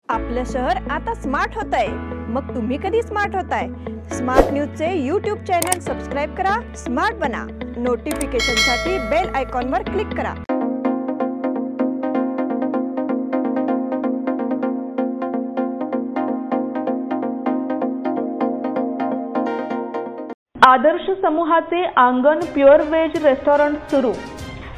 आपलं शहर आता स्मार्ट होतंय। मग तुम्ही कधी स्मार्ट होताय? स्मार्ट न्यूजचे YouTube चॅनल सबस्क्राइब करा, स्मार्ट बना। नोटिफिकेशनसाठी बेल आयकॉनवर क्लिक करा। आदर्श समूहाचे आंगण प्युअर व्हेज रेस्टॉरंट सुरू।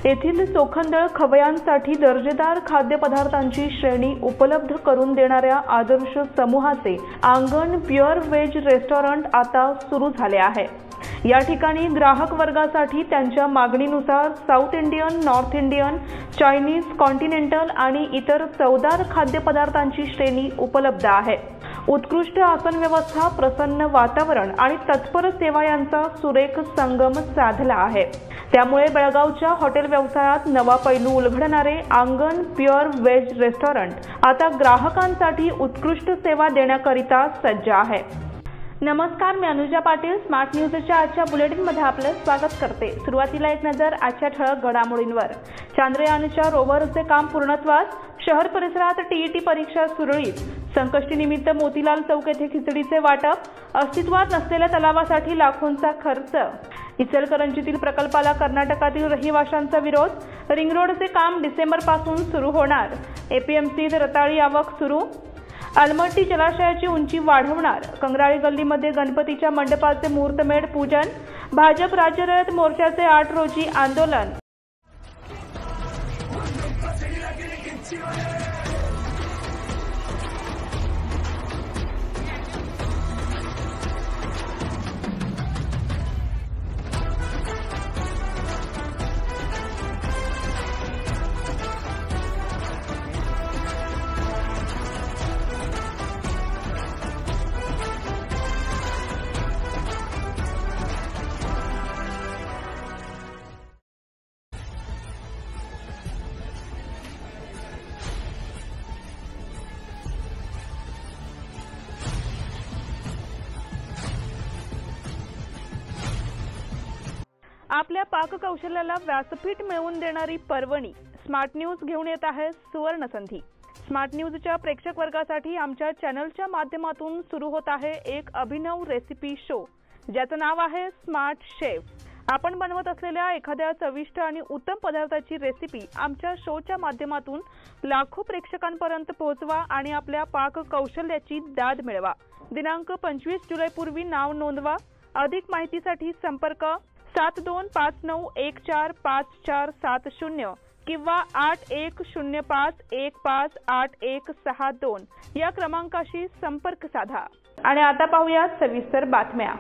येथील चोखंदळ खवयांसाठी दर्जेदार खाद्यपदार्थांची श्रेणी उपलब्ध करून देणाऱ्या आदर्श समूहाचे आंगण प्युअर व्हेज रेस्टॉरंट आता सुरू झाले आहे। या ठिकाणी ग्राहक वर्गासाठी त्यांच्या मागणीनुसार south Indian, north Indian, Chinese, continental आणि इतर चवदार खाद्यपदार्थांची श्रेणी उपलब्ध आहे। उत्कृष्ट आसन व्यवस्था, प्रसन्न वातावरण आणि तत्पर सेवा यांचा सुरेख संगम साधला आहे। त्यामुळे बेळगावच्या हॉटेल व्यवसायात नवा पैलू उलगडणारे आंगण प्युअर व्हेज रेस्टॉरंट आता ग्राहकांसाठी उत्कृष्ट सेवा देण्याकरिता सज्ज आहे। नमस्कार, मी अनुजा पाटील स्मार्ट न्यूजच्या आजच्या बुलेटिनमध्ये आपलं स्वागत करते। सुरुवातीला एक नजर आजच्या ठळक घडामोडींवर। चांद्रयानच्या रोव्हरचे काम पूर्णत्वास, शहर परिसरात टीईटी परीक्षा सुरळीत, संकष्टीनिमित्त मोतीलाल चौक येथे खिचडीचे वाटप, अस्तित्वात नसलेल्या तलावासाठी लाखोंचा खर्च, इचलकरंजीतील प्रकल्पाला कर्नाटकातील रहिवाशांचा विरोध, रिंग रोडचे काम डिसेंबरपासून सुरू होणार, एपीएमसीत रताळी आवक सुरू, अलमट्टी जलाशयाची उंची वाढवणार, कंगराळी गल्लीमध्ये गणपतीच्या मंडपाचे मुहूर्तमेढ पूजन, भाजप राज्य रयत मोर्चाचे 8 रोजी आंदोलन। आपल्या पाककौशल्याला व्यासपीठ मिळवून देणारी पर्वणी स्मार्ट न्यूज घेऊन येत आहे सुवर्ण संधी। स्मार्ट न्यूजच्या प्रेक्षक वर्गासाठी आमच्या चॅनलच्या माध्यमातून सुरू होत आहे एक अभिनव रेसिपी शो, ज्याचं नाव आहे स्मार्ट शेफ। आपण बनवत असलेल्या एखाद्या चविष्ट आणि उत्तम पदार्थाची रेसिपी आमच्या शोच्या माध्यमातून लाखो प्रेक्षकांपर्यंत पोहोचवा आणि आपल्या पाककौशल्याची दाद मिळवा। दिनांक 25 जुलैपूर्वी नाव नोंदवा। अधिक माहितीसाठी संपर्क 7259145470 किंवा 8105158162 या क्रमांकाशी संपर्क साधा। आणि आता पाहूया सविस्तर बातम्या।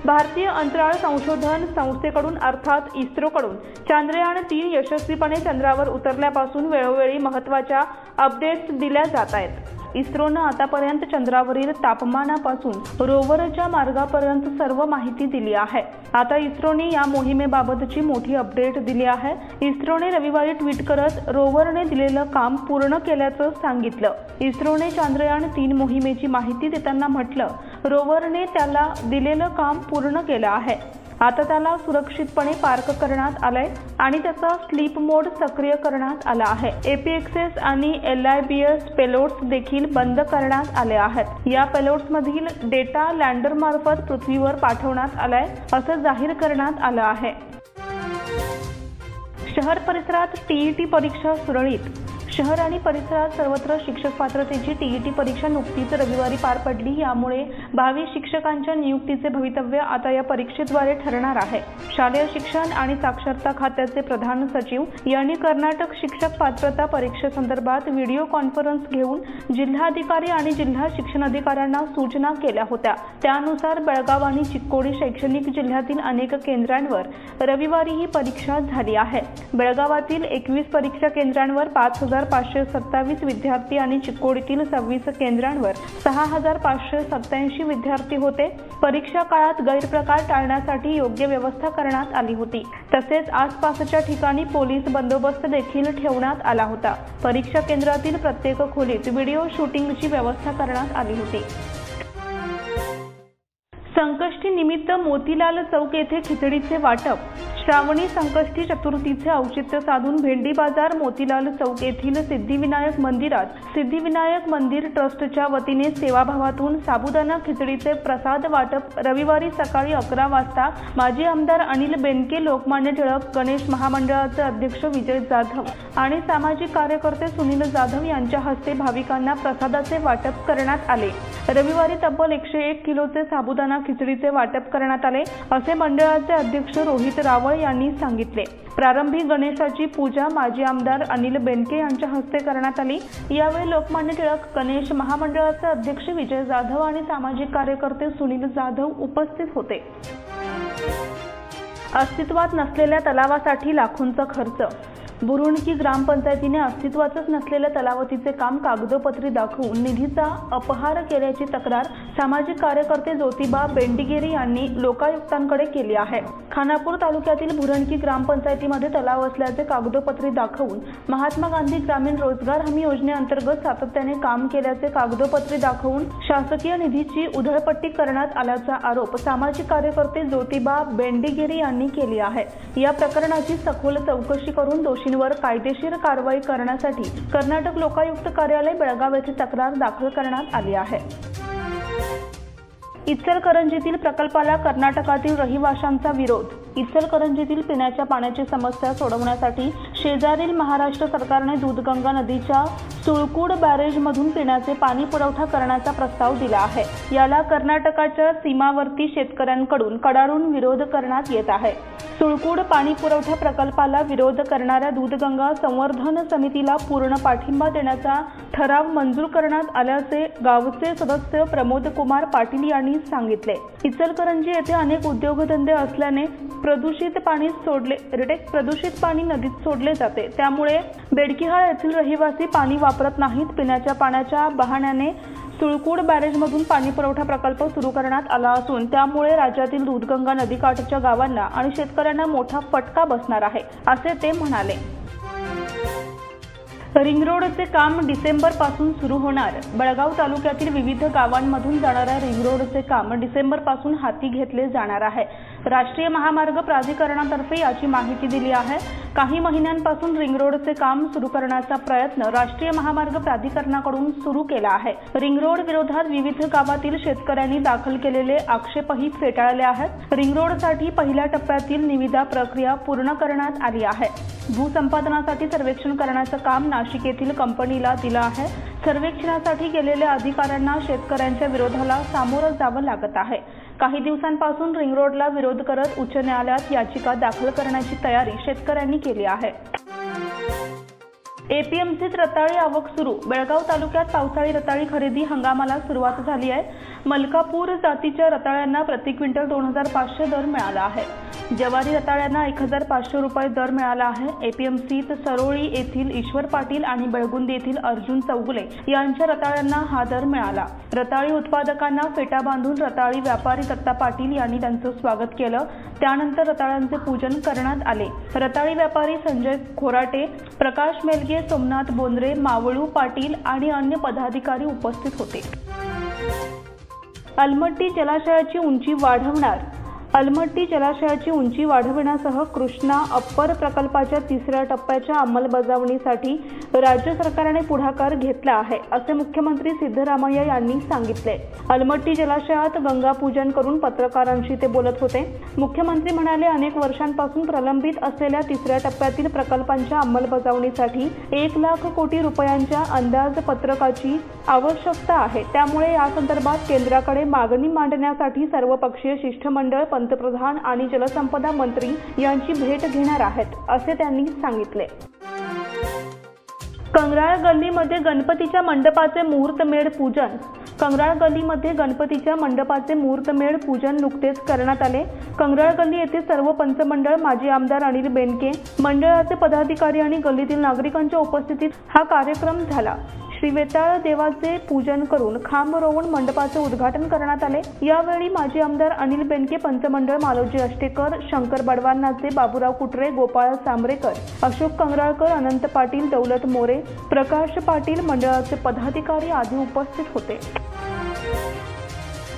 भारतीय अंतराळ संशोधन संस्थेकडून अर्थात इस्रोकडून चांद्रयान 3 यशस्वीपणे चंद्रावर उतरल्यापासून वेळोवेळी महत्त्वाच्या अपडेट्स दिल्या जात आहेत। इस्रोनं आतापर्यंत चंद्रावरील तापमानापासून रोव्हरच्या मार्गापर्यंत सर्व माहिती दिली आहे। आता इस्रोने या मोहिमेबाबतची मोठी अपडेट दिली आहे। इस्रोने रविवारी ट्विट करत रोव्हरने दिलेलं काम पूर्ण केल्याचं सांगितलं। इस्रोने चांद्रयान 3 मोहिमेची माहिती देताना म्हटलं, रोव्हरने त्याला दिलेलं काम पूर्ण केलं आहे। आता त्याला सुरक्षितपणे पार्क करण्यात आलंय आणि त्याचा स्लीप मोड सक्रिय करण्यात आला आहे। एपीएक्सएस आणि LIBS पेलोड्स देखील बंद करण्यात आले आहेत। या पेलोड्समधील डेटा लँडरमार्फत पृथ्वीवर पाठवण्यात आलाय असं जाहीर करण्यात आलं आहे। शहर परिसरात टीईटी परीक्षा सुरळीत। शहर आणि परिसरात सर्वत्र शिक्षक पात्रतेची टीईटी परीक्षा नुकतीच रविवारी पार पडली। यामुळे भावी शिक्षकांच्या नियुक्तीचे भवितव्य आता या परीक्षेद्वारे ठरणार आहे। शालेय शिक्षण आणि साक्षरता खात्याचे प्रधान सचिव यांनी कर्नाटक शिक्षक पात्रता परीक्षेसंदर्भात व्हिडिओ कॉन्फरन्स घेऊन जिल्हाधिकारी आणि जिल्हा शिक्षण अधिकाऱ्यांना सूचना केल्या होत्या। त्यानुसार बेळगाव आणि चिक्कोडी शैक्षणिक जिल्ह्यातील अनेक केंद्रांवर रविवारी ही परीक्षा झाली आहे। बेळगावातील 21 परीक्षा केंद्रांवर 5527 विद्यार्थी आणि चिक्कोडीतील 26 केंद्रांवर 6587 विद्यार्थी होते। परीक्षा काळात गैरप्रकार टाळण्यासाठी योग्य व्यवस्था करण्यात आली होती। तसेच आसपासच्या ठिकाणी पोलीस बंदोबस्त देखील ठेवण्यात आला होता। परीक्षा केंद्रातील प्रत्येक खोलीत व्हिडिओ शूटिंगची व्यवस्था करण्यात आली होती। संकष्टी निमित्त मोतीलाल चौक येथे खिचडीचे वाटप, श्रावणी संकष्टी चतुर्थीचे औचित्य साधून भेंडी बाजार मोतीलाल चौक येथील सिद्धिविनायक मंदिरात सिद्धिविनायक मंदिर ट्रस्टच्या वतीने सेवाभावातून साबुदाणा खिचडीचे प्रसाद वाटप रविवारी सकाळी 11 वाजता माजी आमदार अनिल बेनके, लोकमान्य टिळक गणेश महामंडळाचे अध्यक्ष विजय जाधव आणि सामाजिक कार्यकर्ते सुनील जाधव यांच्या हस्ते भाविकांना प्रसादाचे वाटप करण्यात आले। रविवारी तब्बल 101 किलोचे साबुदाणा खिचडीचे वाटप करण्यात आले असे मंडळाचे अध्यक्ष रोहित रावळ यांनी सांगितले। प्रारंभी गणेशाची पूजा माजी आमदार अनिल बेनके यांच्या हस्ते करण्यात आली। यावेळी लोकमान्य टिळक गणेश महामंडळाचे अध्यक्ष विजय जाधव आणि सामाजिक कार्यकर्ते सुनील जाधव उपस्थित होते। अस्तित्वात नसलेल्या तलावासाठी लाखोंचा खर्च। बुरुणकी ग्रामपंचायतीने अस्तित्वातच नसलेल्या तलावतीचे काम कागदोपत्री दाखवून निधीचा अपहार केल्याची तक्रार सामाजिक कार्यकर्ते ज्योतिबा बेंडिगेरी यांनी लोकायुक्तांकडे केली आहे। खानापूर तालुक्यातील बुरुणकी ग्रामपंचायतीमध्ये तलाव असल्याचे कागदोपत्री दाखवून महात्मा गांधी ग्रामीण रोजगार हमी योजनेअंतर्गत सातत्याने काम केल्याचे कागदोपत्री दाखवून शासकीय निधीची उधळपट्टी करण्यात आल्याचा आरोप सामाजिक कार्यकर्ते ज्योतिबा बेंडिगेरी यांनी केली आहे। या प्रकरणाची सखोल चौकशी करून दोषींवर कायदेशीर कारवाई करण्यासाठी कर्नाटक लोकायुक्त कार्यालय बेळगाव येथे तक्रार दाखल करण्यात आली आहे। इचलकरंजीतील प्रकल्पाला कर्नाटकातील रहिवाशांचा विरोध। इचलकरंजीतील पिण्याच्या पाण्याची समस्या सोडवण्यासाठी शेजारील महाराष्ट्र सरकारने दूधगंगा नदीच्या सुळकूड बॅरेजमधून पिण्याचे पाणी पुरवठा करण्याचा प्रस्ताव दिला आहे। याला कर्नाटकाच्या सीमावर्ती शेतकऱ्यांकडून कडाडून विरोध करण्यात येत आहे। सुळकूड पाणी पुरवठा प्रकल्पाला विरोध करणाऱ्या दूधगंगा संवर्धन समितीला पूर्ण पाठिंबा देण्याचा ठराव मंजूर करण्यात आल्याचे गावचे सदस्य प्रमोद कुमार पाटील यांनी सांगितले। इचलकरंजी येथे अनेक उद्योगधंदे असल्याने प्रदूषित पाणी नदीत सोडले जाते। त्यामुळे बेडकिहाळ येथील रहिवासी पाणी वापरत नाहीत। पिण्याच्या पाण्याच्या बहाण्याने सुळकूड बॅरेजमधून पाणी पुरवठा प्रकल्प सुरू करण्यात आला असून त्यामुळे राज्यातील दूधगंगा नदीकाठच्या गावांना आणि शेतकऱ्यांना मोठा फटका बसणार आहे, असे ते म्हणाले। रिंग रोडचे काम डिसेंबर पासून सुरू होणार। बेळगाव तालुक्यातील विविध गावांमधून जाणाऱ्या रिंग रोडचे काम डिसेंबर पासून हाती घेतले जाणार आहे। राष्ट्रीय महामार्ग प्राधिकरणातर्फे याची माहिती दिली आहे। काही महिन्यांपासून रिंग रोडचे काम सुरू करण्याचा प्रयत्न राष्ट्रीय महामार्ग प्राधिकरणाकडून सुरू केला आहे। रिंग रोड विरोधात विविध गावातील शेतकऱ्यांनी दाखल केलेले आक्षेपही फेटाळले आहेत। रिंग रोडसाठी पहिल्या टप्प्यातील निविदा प्रक्रिया पूर्ण करण्यात आली आहे। भूसंपादनासाठी सर्वेक्षण करण्याचं काम नाशिक येथील कंपनीला दिलं आहे। सर्वेक्षणासाठी गेलेल्या अधिकाऱ्यांना शेतकऱ्यांच्या विरोधाला सामोरं जावं लागत आहे। काही दिवसांपासून रिंग रोडला विरोध करत उच्च न्यायालयात याचिका दाखल करण्याची तयारी शेतकऱ्यांनी केली आहे। एपीएमसीत रताळी आवक सुरू। बेळगाव तालुक्यात पावसाळी रताळी खरेदी हंगामाला सुरुवात झाली आहे। मलकापूर जातीच्या रताळ्यांना प्रति क्विंटल 2500 दर मिळाला आहे। ज्वारी रताळ्यांना 1500 रुपये दर मिळाला आहे। एपीएमसीत सरोळी येथील ईश्वर पाटील आणि बेळगुंदी येथील अर्जुन चौगुले यांच्या रताळ्यांना हा दर मिळाला। रताळी उत्पादकांना फेटा बांधून रताळी व्यापारी दत्ता पाटील यांनी त्यांचं स्वागत केलं। त्यानंतर रताळ्यांचे पूजन करण्यात आले। रताळी व्यापारी संजय खोराटे, प्रकाश मेलगे, सोमनाथ बोंद्रे, मावळू पाटील आणि अन्य पदाधिकारी उपस्थित होते। अलमट्टी जलाशयाची उंची वाढवणार। अलमट्टी जलाशयाची उंची वाढविण्यासह कृष्णा अप्पर प्रकल्पाच्या 3ऱ्या टप्प्याच्या अंमलबजावणीसाठी राज्य सरकारने पुढाकार घेतला आहे, असे मुख्यमंत्री सिद्धरामय्या यांनी सांगितले। अलमट्टी जलाशयात गंगापूजन करून पत्रकारांशी ते बोलत होते। मुख्यमंत्री म्हणाले, अनेक वर्षांपासून प्रलंबित असलेल्या 3ऱ्या टप्प्यातील प्रकल्पांच्या अंमलबजावणीसाठी 1 लाख कोटी रुपयांच्या अंदाजपत्रकाची आवश्यकता आहे। त्यामुळे या संदर्भात केंद्राकडे मागणी मांडण्यासाठी सर्वपक्षीय शिष्टमंडळ पंतप्रधान आणि जलसंपदा मंत्री यांची भेट घेणार आहेत, असे त्यांनी सांगितले। कंगराळ गल्लीमध्ये गणपतीच्या मंडपाचे मुहूर्तमेढ पूजन। कंगराळ गल्लीमध्ये गणपतीच्या मंडपाचे मुहूर्तमेढ पूजन नुकतेच करण्यात आले। कंगराळ गल्ली येथे सर्व पंचमंडळ, माजी आमदार अनिल बेनके, मंडळाचे पदाधिकारी आणि गल्लीतील नागरिकांच्या उपस्थितीत हा कार्यक्रम झाला। श्री वेताळ देवाचे पूजन करून खांब रोवून मंडपाचे उद्घाटन करण्यात आले। यावेळी माजी आमदार अनिल बेनके, पंचमंडळ मालोजी अष्टेकर, शंकर बडवांनाचे, बाबूराव कुटरे, गोपाळ सांबरेकर, अशोक कंगराळकर, अनंत पाटील, दौलत मोरे, प्रकाश पाटील, मंडळाचे पदाधिकारी आदी उपस्थित होते।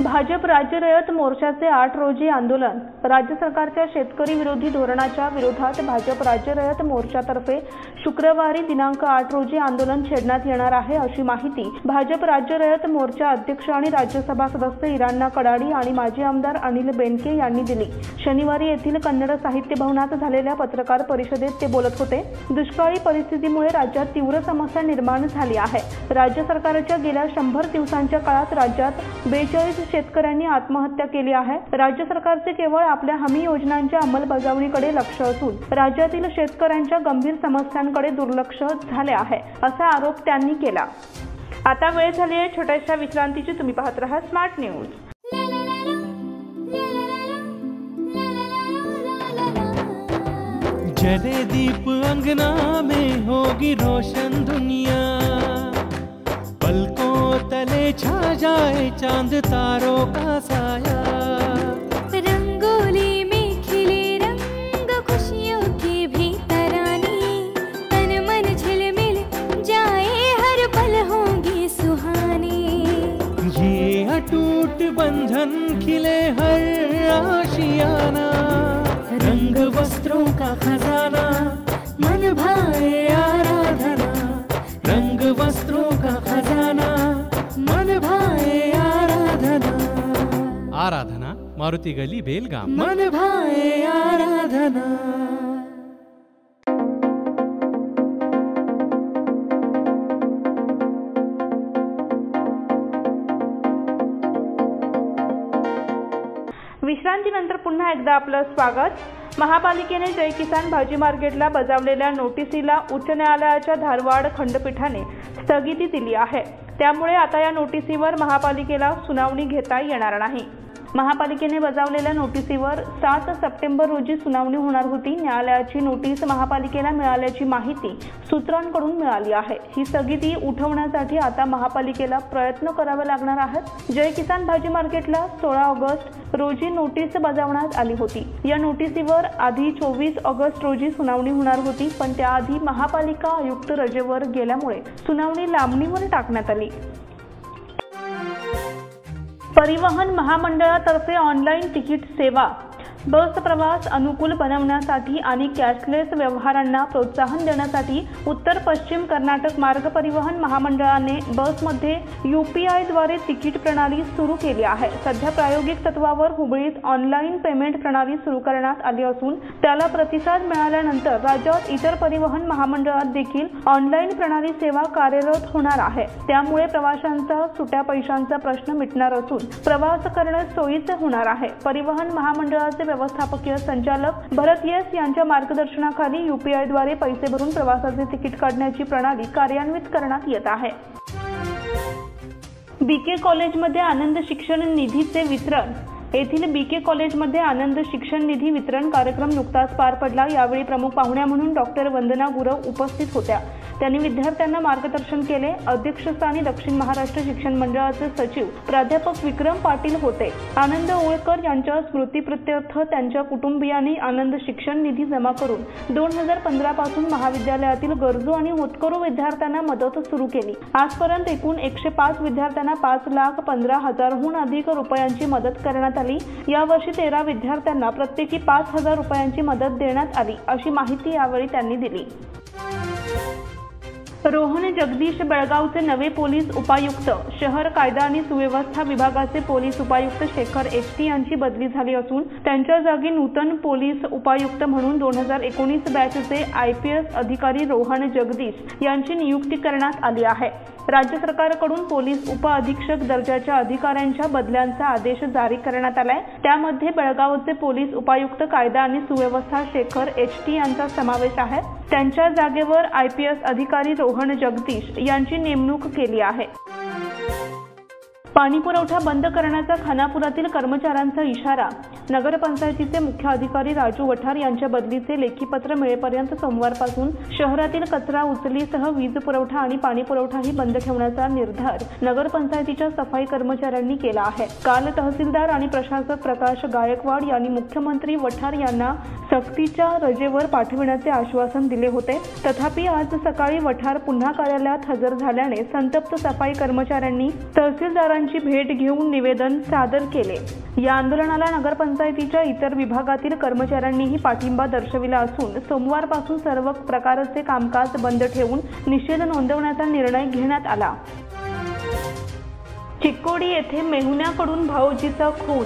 भाजप राज्य रयत मोर्चाचे 8 रोजी आंदोलन. राज्य सरकारच्या शेतकरी विरोधी धोरणाच्या विरोधात भाजप राज्य रयत मोर्चातर्फे शुक्रवारी दिनांक 8 रोजी आंदोलन छेडण्यात येणार आहे, अशी माहिती भाजप राज्य रयत मोर्चा अध्यक्ष आणि राज्यसभा सदस्य इराण्णा कडाडी आणि माजी आमदार अनिल बेनके यांनी दिली. शनिवारी येथील कन्नड साहित्य भवनात झालेल्या पत्रकार परिषदेत ते बोलत होते. दुष्काळी परिस्थितीमुळे राज्यात तीव्र समस्या निर्माण झाली आहे. राज्य सरकारच्या गेल्या 100 दिवसांच्या काळात राज्यात 42 शेतकऱ्यांनी आत्महत्या केली आहे. राज्य सरकारचे केवळ आपल्या हमी योजनांच्या अंमलबजावणीकडे लक्ष असून राज्यातील शेतकऱ्यांच्या गंभीर समस्यांकडे दुर्लक्ष झाले आहे, असा आरोप त्यांनी केला. आता वेळ झाली आहे छोट्याशा विश्रांतीची. तुम्ही पाहत रहा स्मार्ट न्यूज. जले दीप अंगना में होगी रोशन दुनिया, पलकों तले छा जाए चांद तारों का साया, रंगोली में खिले रंग खुशियों के भी तराने, तन मन झिलमिल जाए हर पल होंगे सुहाने, ये अटूट बंधन खिले हर आशियाना, रंग वस्त्रों का खजाना मन भाए आराधना, रंग वस्त्रों का खजाना मन भाए आराधना. आराधना मारुती गली बेलगाम. मन भाए आराधना. विश्रांतीनंतर पुन्हा एकदा आपलं स्वागत. महापालिकेने जय किसान भाजी मार्केटला बजावलेल्या नोटिसीला उच्च न्यायालयाच्या धारवाड खंडपीठाने स्थगिती दिली आहे. त्यामुळे आता या नोटिसीवर महापालिकेला सुनावणी घेता येणार नाही. महापालिकेने बजावलेल्या नोटिसीवर 7 सप्टेंबर रोजी सुनावणी होणार होती. न्यायालयाची नोटीस महापालिकेला मिळाल्याची माहिती सूत्रांकडून मिळाली आहे. ही स्थगिती उठवण्यासाठी आता महापालिकेला प्रयत्न करावे लागणार आहेत. जय किसान भाजी मार्केटला 16 ऑगस्ट रोजी नोटीस बजावण्यात आली होती. या नोटिसीवर आधी 24 ऑगस्ट रोजी सुनावणी होणार होती, पण त्याआधी महापालिका आयुक्त रजेवर गेल्यामुळे सुनावणी लांबणीवर टाकण्यात आली. परिवहन महामंडळातर्फे ऑनलाईन तिकीट सेवा बस प्रवास अनुकूल बनवण्यासाठी आणि कॅशलेस व्यवहारांना प्रोत्साहन देण्यासाठी उत्तर पश्चिम कर्नाटक मार्ग परिवहन महामंडळाने बसमध्ये UPI-द्वारे तिकीट प्रणाली सुरू केली आहे. सध्या प्रायोगिक तत्वावर हुबळीत ऑनलाईन पेमेंट प्रणाली सुरू करण्यात आली असून त्याला प्रतिसाद मिळाल्यानंतर राज्यात इतर परिवहन महामंडळात देखील ऑनलाईन प्रणाली सेवा कार्यरत होणार आहे. त्यामुळे प्रवाशांचा सुट्या पैशांचा प्रश्न मिटणार असून प्रवास करणे सोयीचे होणार आहे. परिवहन महामंडळाचे व्यवस्थापकीय संचालक भरत येस यांच्या मार्गदर्शनाखाली UPI-द्वारे पैसे भरून प्रवासाचे तिकीट काढण्याची प्रणाली कार्यान्वित करण्यात येत आहे. BK कॉलेजमध्ये आनंद शिक्षण निधीचे वितरण. येथील BK कॉलेजमध्ये आनंद शिक्षण निधी वितरण कार्यक्रम नुकताच पार पडला. यावेळी प्रमुख पाहुण्या म्हणून डॉक्टर वंदना गुरव उपस्थित होत्या. त्यांनी विद्यार्थ्यांना मार्गदर्शन केले. अध्यक्षस्थानी दक्षिण महाराष्ट्र शिक्षण मंडळाचे सचिव प्राध्यापक विक्रम पाटील होते. आनंद ओळकर यांच्या स्मृतिप्रित्यर्थ त्यांच्या कुटुंबियांनी आनंद शिक्षण निधी जमा करून 2015 पासून महाविद्यालयातील गरजू आणि होतकरू विद्यार्थ्यांना मदत सुरू केली. आजपर्यंत एकूण 105 विद्यार्थ्यांना 5,15,000हून अधिक रुपयांची मदत करण्यात आली. यावर्षी 13 विद्यार्थ्यांना प्रत्येकी 5,000 रुपयांची मदत देण्यात आली, अशी माहिती यावेळी त्यांनी दिली. रोहन जगदीश बेळगावचे नवे पोलीस उपायुक्त. शहर कायदा आणि सुव्यवस्था विभागाचे पोलीस उपायुक्त शेखर HT यांची बदली झाली असून त्यांच्या जागी नूतन पोलीस उपायुक्त म्हणून 2019 बॅचचे IPS अधिकारी रोहन जगदीश यांची नियुक्ती करण्यात आली आहे. राज्य सरकारकडून पोलीस उप अधीक्षक दर्जाच्या अधिकाऱ्यांच्या बदल्यांचा आदेश जारी करण्यात आलाय. त्यामध्ये बेळगावचे पोलीस उपायुक्त कायदा आणि सुव्यवस्था शेखर HT यांचा समावेश आहे. त्यांच्या जागेवर IPS अधिकारी रोहन जगदीश यांची नेमणूक केली आहे. पाणीपुरवठा बंद करण्याचा खानापुरातील कर्मचाऱ्यांचा इशारा. नगरपंचायतीचे मुख्य अधिकारी राजू वठार यांच्या बदलीचे लेखी पत्र मिळेपर्यंत सोमवारपासून शहरातील कचरा उचलीसह वीज पुरवठा आणि पाणी पुरवठाही बंद ठेवण्याचा निर्धार नगरपंचायतीच्या सफाई कर्मचाऱ्यांनी केला आहे। काल तहसीलदार आणि प्रशासक प्रकाश गायकवाड यांनी मुख्यमंत्री वठार यांना सक्तीच्या रजेवर पाठविण्याचे आश्वासन दिले होते। तथापि आज सकाळी वठार पुन्हा कार्यालयात हजर झाल्याने संतप्त सफाई कर्मचाऱ्यांनी तहसीलदारांची भेट घेऊन निवेदन सादर केले। या आंदोलनाला नगरपंचायतीच्या इतर विभागातील कर्मचाऱ्यांनीही पाठिंबा दर्शविला असून सोमवारपासून सर्व प्रकारचे कामकाज बंद ठेवून निषेध नोंदवण्याचा निर्णय घेण्यात आला। चिक्कोडी येथे मेहुण्याकडून भाऊजीचा खून।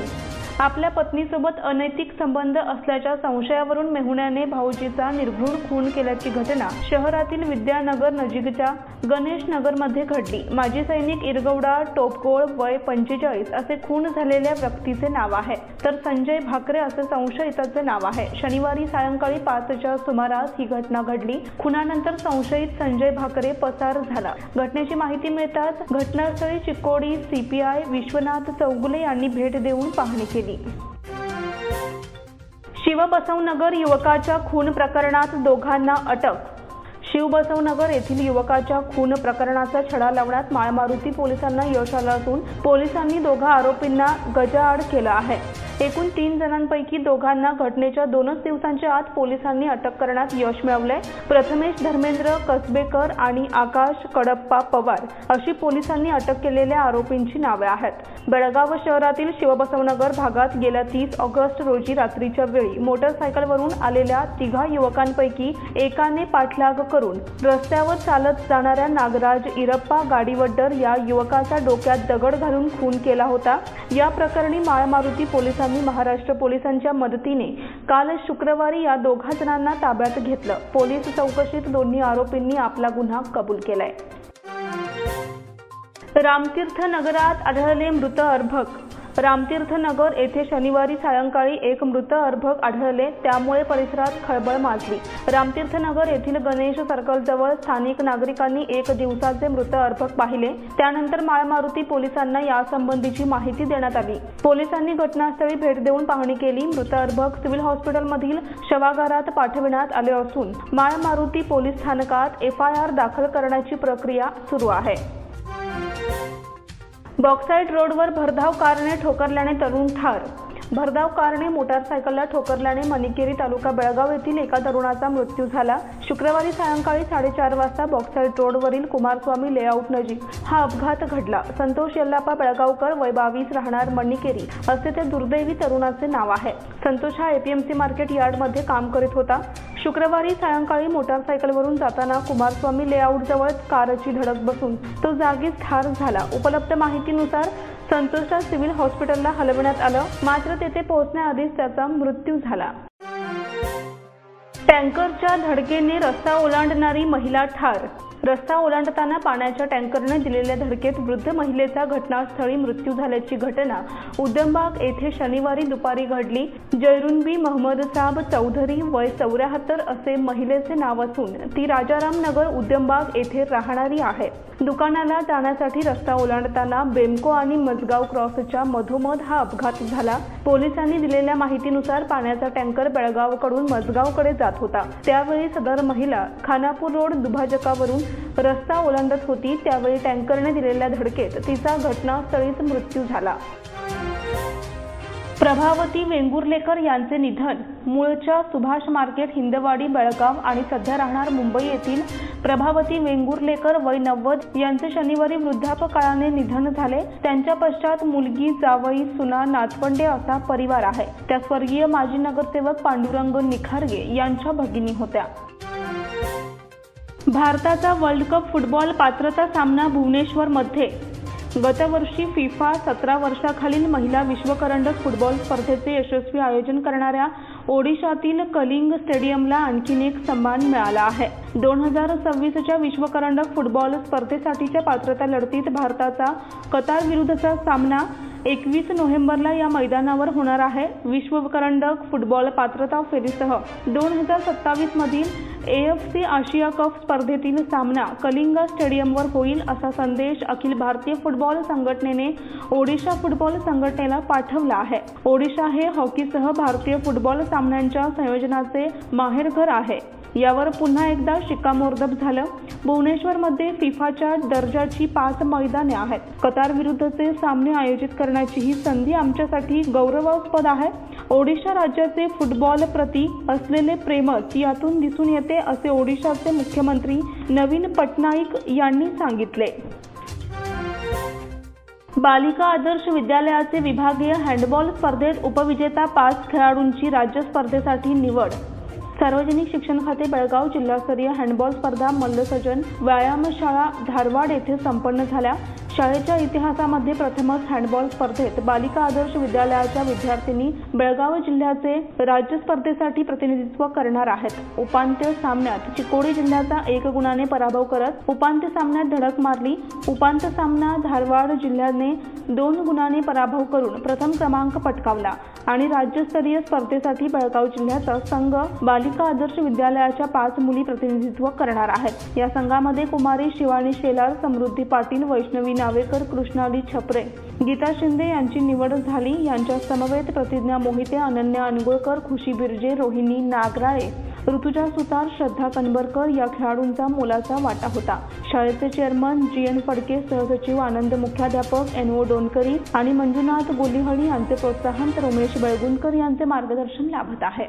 आपल्या पत्नीसोबत अनैतिक संबंध असल्याच्या संशयावरून मेहुण्याने भाऊजीचा निर्घृण खून केल्याची घटना शहरातील विद्यानगर नजीकच्या गणेश नगरमध्ये घडली। माजी सैनिक इरगौडा टोपगोळ वय 45 असे खून झालेल्या व्यक्तीचे नाव आहे, तर संजय भाकरे असे संशयिताचे नाव आहे। शनिवारी सायंकाळी 5च्या सुमारास ही घटना घडली। खुनानंतर संशयित संजय भाकरे पसार झाला। घटनेची माहिती मिळताच घटनास्थळी चिक्कोडी CPI विश्वनाथ चौगुले यांनी भेट देऊन पाहणी केली। शिवबसवनगर युवकाच्या खून प्रकरणात दोघांना अटक। शिवबसवनगर येथील युवकाच्या खून प्रकरणाचा छडा लावण्यात माळमारुती पोलिसांना यश आलं असून पोलिसांनी दोघा आरोपींना गजाआड केलं आहे। एकूण 3 जणांपैकी दोघांना घटनेच्या 2च दिवसांच्या आत पोलिसांनी अटक करण्यात यश मिळवले। प्रथमेश धर्मेंद्र कसबेकर आणि आकाश कडप्पा पवार अशी पोलिसांनी अटक केलेल्या आरोपींची नावे आहेत। बेळगाव शहरातील शिवबसवनगर भागात गेल्या 30 ऑगस्ट रोजी रात्रीच्या वेळी मोटरसायकलवरून आलेल्या 3 युवकांपैकी एकाने पाठलाग करून रस्त्यावर चालत जाणाऱ्या नागराज इरप्पा गाडीवड्डर या युवकाचा डोक्यात दगड घालून खून केला होता। या प्रकरणी माळमारुती पोलिसांनी महाराष्ट्र पोलिसांच्या मदतीने काल शुक्रवारी या 2 जणांना ताब्यात घेतलं। पोलीस चौकशीत दोन्ही आरोपींनी आपला गुन्हा कबूल केलाय। रामतीर्थ नगरात आढळले मृत अर्भक। रामतीर्थ नगर येथे शनिवारी सायंकाळी एक मृत अर्भक आढळले, त्यामुळे परिसरात खळबळ माजली। रामतीर्थ नगर येथील गणेश सर्कलजवळ स्थानिक नागरिकांनी 1 दिवसाचे मृत अर्भक पाहिले। त्यानंतर माळमारुती पोलिसांना यासंबंधीची माहिती देण्यात आली। पोलिसांनी घटनास्थळी भेट देऊन पाहणी केली। मृत अर्भक सिव्हिल हॉस्पिटलमधील शवागारात पाठविण्यात आले असून माळमारुती पोलीस स्थानकात FIR दाखल करण्याची प्रक्रिया सुरू आहे। बॉक्साईट रोडवर भरधाव कारने ठोकरल्याने तरुण ठार। भरधाव कारने मोटारसायकलला ठोकरल्याने मणिकेरी तालुका बेळगाव येथील एका तरुणाचा मृत्यू झाला। शुक्रवारी सायंकाळी 4:30 वाजता बॉक्साईट रोडवरील कुमारस्वामी लेआउट नजीक हा अपघात घडला। संतोष यल्लापा बेळगावकर वय 22 राहणार मणिकेरी असे त्या दुर्दैवी तरुणाचे नाव आहे। संतोष हा APMC मार्केट यार्डमध्ये काम करीत होता। शुक्रवारी सायंकाळी मोटारसायकलवरून जाताना कुमारस्वामी लेआउट जवळ कारची धडक बसून तो जागीच ठार झाला। उपलब्ध माहितीनुसार संतोषला सिव्हिल हॉस्पिटलला हलवण्यात आलं, मात्र तेथे पोहोचण्याआधीच त्याचा मृत्यू झाला। टँकरच्या धडकेने रस्ता ओलांडणारी महिला ठार। रस्ता ओलांडताना पाण्याच्या टँकरने दिलेल्या धडकेत वृद्ध महिलेचा घटनास्थळी मृत्यू झाल्याची घटना उद्यमबाग येथे शनिवारी दुपारी घडली। जयरुनबी महमद साब चौधरी वय 74 असे महिलेचे नाव असून ती राजाराम नगर उद्यमबाग येथे राहणारी आहे। दुकानाला जाण्यासाठी रस्ता ओलांडताना बेमको आणि मजगाव क्रॉसच्या मधोमध हा अपघात झाला। पोलिसांनी दिलेल्या माहितीनुसार पाण्याचा टँकर बेळगावकडून मजगावकडे जात होता। त्यावेळी सदर महिला खानापूर रोड दुभाजकावरून रस्ता ओलांडत होती। त्यावेळी टँकरने दिलेल्या धडकेत तिचा घटनास्थळीच मृत्यू झाला। प्रभावती वेंगुर्लेकर यांचे निधन। मूळच्या सुभाष मार्केट हिंदवाडी बेळगाव आणि सध्या राहणार मुंबई येथील प्रभावती वेंगुर्लेकर वय 90 यांचे शनिवारी वृद्धापकाळाने निधन झाले। त्यांच्या पश्चात मुलगी, जावई, सुना, नातवंडे असा परिवार आहे। त्या स्वर्गीय माजी नगरसेवक पांडुरंग निखारगे यांच्या भगिनी होत्या। भारताचा वर्ल्ड कप फुटबॉल पात्रता सामना भुवनेश्वरमध्ये। गतवर्षी FIFA 17 वर्षाखालील महिला विश्वकरंडक फुटबॉल स्पर्धेचे यशस्वी आयोजन करणाऱ्या ओडिशातील कलिंग स्टेडियमला आणखीन एक सन्मान मिळाला आहे। 2026च्या विश्वकरंडक फुटबॉल स्पर्धेसाठीच्या पात्रता लढतीत भारताचा कतार विरुद्धचा सामना 21 नोव्हेंबरला या मैदानावर होणार आहे। विश्वकरंडक फुटबॉल पात्रता फेरीसह 2027 मधील AFC आशिया कप स्पर्धेतील सामना कलिंगा स्टेडियमवर होईल असा संदेश अखिल भारतीय फुटबॉल संघटनेने ओडिशा फुटबॉल संघटनेला पाठवला आहे। ओडिशा हे हॉकीसह भारतीय फुटबॉल सामन्यांच्या संयोजनाचे माहेरघर आहे। यावर पुन्हा एकदा शिक्कामोर्तब झालं। भुवनेश्वरमध्ये फिफाच्या दर्जाची 5 मैदाने आहेत। कतार विरुद्धचे सामने आयोजित करण्याची ही संधी आमच्यासाठी गौरवास्पद आहे। ओडिशा राज्याचे फुटबॉल प्रति असलेले प्रेमच यातून दिसून येते असे ओडिशाचे मुख्यमंत्री नवीन पटनाईक यांनी सांगितले। बालिका आदर्श विद्यालयाचे विभागीय हँडबॉल स्पर्धेत उपविजेता 5 खेळाडूंची राज्य स्पर्धेसाठी निवड। सार्वजनिक शिक्षण खाते बेळगाव जिल्हास्तरीय हँडबॉल स्पर्धा मल्लसजन व्यायामशाळा धारवाड येथे संपन्न झाल्या। शाळेच्या इतिहासामध्ये प्रथमच हँडबॉल स्पर्धेत बालिका आदर्श विद्यालयाच्या विद्यार्थिनी बेळगाव जिल्ह्याचे राज्य स्पर्धेसाठी प्रतिनिधित्व करणार आहेत। उपांत्य सामन्यात चिकोडी जिल्ह्याचा 1 गुणाने पराभव करत उपांत्य सामन्यात धडक मारली। उपांत्य सामना धारवाड जिल्ह्याने 2 गुणाने पराभव करून प्रथम क्रमांक पटकावला आणि राज्यस्तरीय स्पर्धेसाठी बेळगाव जिल्ह्याचा संघ बालिका आदर्श विद्यालयाच्या 5 मुली प्रतिनिधित्व करणार आहेत। या संघामध्ये कुमारी शिवानी शेलार, समृद्धी पाटील, वैष्णवी नावेकर, कृष्णाली छपरे, गीता शिंदे यांची निवड झाली। यांच्या समवेत प्रतिज्ञा मोहिते, अनन्या अनगुळकर, खुशी बिर्जे, रोहिणी नागराळे, ऋतुजा सुतार, श्रद्धा कनबरकर या खेळाडूंचा मोलाचा वाटा होता। शाळेचे चेअरमन GN फडके, सहसचिव आनंद, मुख्याध्यापक NO डोनकरी आणि मंजुनाथ गोलीहळी यांचे प्रोत्साहन तर उमेश बेळगुणकर यांचे मार्गदर्शन लाभत आहे।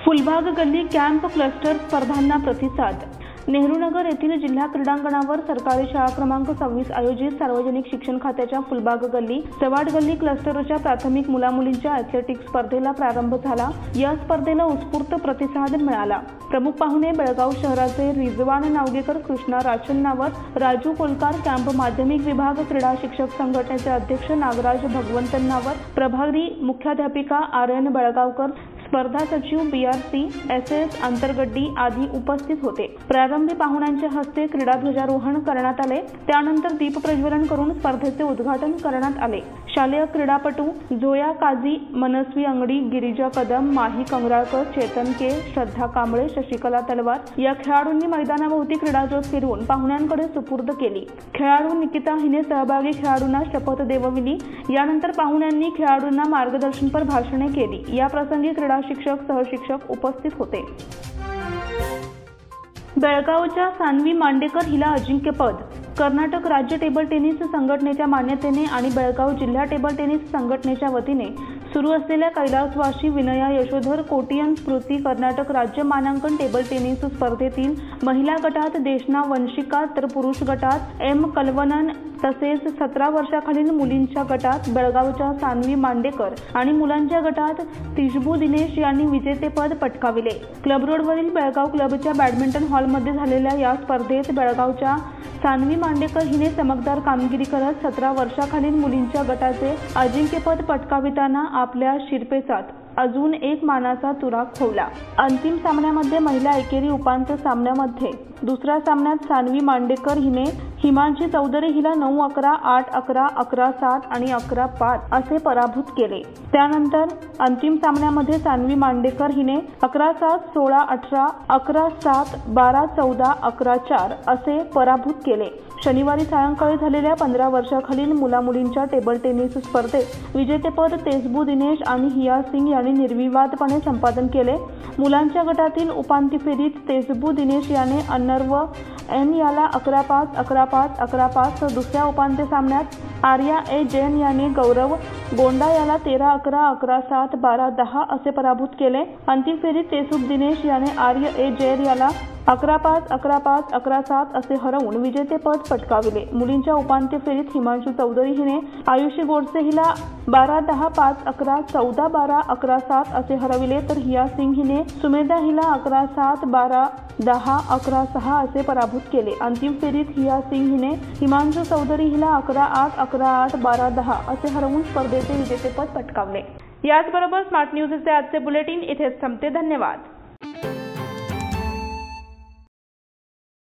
फुलबाग गल्ली कॅम्प क्लस्टर स्पर्धांना प्रतिसाद। नेहरूनगर येथील जिल्हा क्रीडांगणावर सरकारी शाळा क्रमांक 26 आयोजित सार्वजनिक शिक्षण खात्याच्या फुलबाग गल्ली चव्हाड गल्ली क्लस्टरच्या प्राथमिक मुलामुलींच्या ॲथलेटिक्स स्पर्धेला प्रारंभ झाला। या स्पर्धेला उत्स्फूर्त प्रतिसाद मिळाला। प्रमुख पाहुणे बेळगाव शहराचे रिजवान नावगेकर, कृष्णा राचन्नावर, राजू कोलकार, कॅम्प माध्यमिक विभाग क्रीडा शिक्षक संघटनेचे अध्यक्ष नागराज भगवंतनावर, प्रभारी मुख्याध्यापिका RN बेळगावकर, स्पर्धा सचिव BRC SS अंतरगड्डी आदी उपस्थित होते। प्रारंभी पाहुण्यांच्या हस्ते क्रीडा ध्वजारोहण करण्यात आले। त्यानंतर दीप प्रज्वलन करून स्पर्धेचे उद्घाटन करण्यात आले। शालेय क्रीडापटू झोया काझी, मनस्वी अंगडी, गिरिजा कदम, माही कंगराळकर, चेतन के, श्रद्धा कांबळे, शशिकला तलवार या खेळाडूंनी मैदानाभोवती क्रीडाज्योत फिरवून पाहुण्यांकडे सुपूर्द केली। खेळाडू निकिता हिने सहभागी खेळाडूंना शपथ देवविली। यानंतर पाहुण्यांनी खेळाडूंना मार्गदर्शनपर भाषणे केली। या प्रसंगी क्रीडा शिक्षक, सहशिक्षक उपस्थित होते। बेळगावच्या सान्वी मांडेकर हिला अजिंक्यपद। कर्नाटक राज्य टेबल टेनिस संघटनेच्या मान्यतेने आणि बेळगाव जिल्हा टेबल टेनिस संघटनेच्या वतीने सुरू असलेल्या कैलासवासी विनया यशोधर कोटियन स्मृती कर्नाटक राज्य मानांकन टेबल टेनिस स्पर्धेतील महिला गटात देशना वंशिका तर पुरुष गटात M कलवनन तसेच 17 वर्षाखालील मुलींच्या गटात बेळगावच्या सान्वी मांडेकर आणि मुलांच्या गटात तिजबू दिनेश यांनी विजेतेपद पटकाविले। क्लब रोडवरील बेळगाव क्लबच्या बॅडमिंटन हॉलमध्ये झालेल्या या स्पर्धेत बेळगावच्या सान्वी मांडेकर हिने चमकदार कामगिरी करत 17 वर्षाखालील मुलींच्या गटाचे अजिंक्यपद पटकाविताना आपल्या शिरपेचात अजून एक मानाचा तुरा खोवला। अंतिम सामन्यामध्ये महिला एकेरी उपांत्य सामन्यामध्ये दुसऱ्या सामन्यात सान्वी मांडेकर हिने हिमांशी चौधरी हिला 9-11, 8-11, 11-7 आणि 11-5 असे पराभूत केले। त्यानंतर अंतिम सामन्यामध्ये सान्वी मांडेकर हिने 11-7, 16-18, 11-7, 12-14, 11-4 असे पराभूत केले। शनिवारी सायंकाळी झालेल्या 15 वर्षाखालील मुलामुलींच्या टेबल टेनिस स्पर्धेत विजेतेपद तेजबू दिनेश आणि हिया सिंग यांनी निर्विवादपणे संपादन केले। मुलांच्या गटातील उपांत्य फेरीत तेजबू दिनेश याने अनर्व M याला 11-5, 11-5, 11-5 तर दुसऱ्या उपांत्य सामन्यात आर्या A जैन याने गौरव गोंडा याला 13-11, 11-7, 12-10 असे पराभूत केले। अंतिम फेरीत तेजबू दिनेश याने आर्या A जैन याला 11-5, 11-5, 11-7 असे हरवून विजेतेपद पटकाविले। मुलींच्या उपांत्य फेरीत हिमांशू चौधरी हिने आयुषी गोडसे हिला 12-10, 5-11, 14-12, 11-7 असे हरविले तर हिया सिंग हिने सुमेधा हिला 11-7, 12-10, 11-6 असे पराभूत केले। अंतिम फेरीत हिया सिंग हिने हिमांशू चौधरी हिला 11-8, 11-8, 12-10 असे हरवून स्पर्धेचे विजेतेपद पटकावले। याचबरोबर स्मार्ट न्यूजचे आजचे बुलेटिन इथेच संपते। धन्यवाद।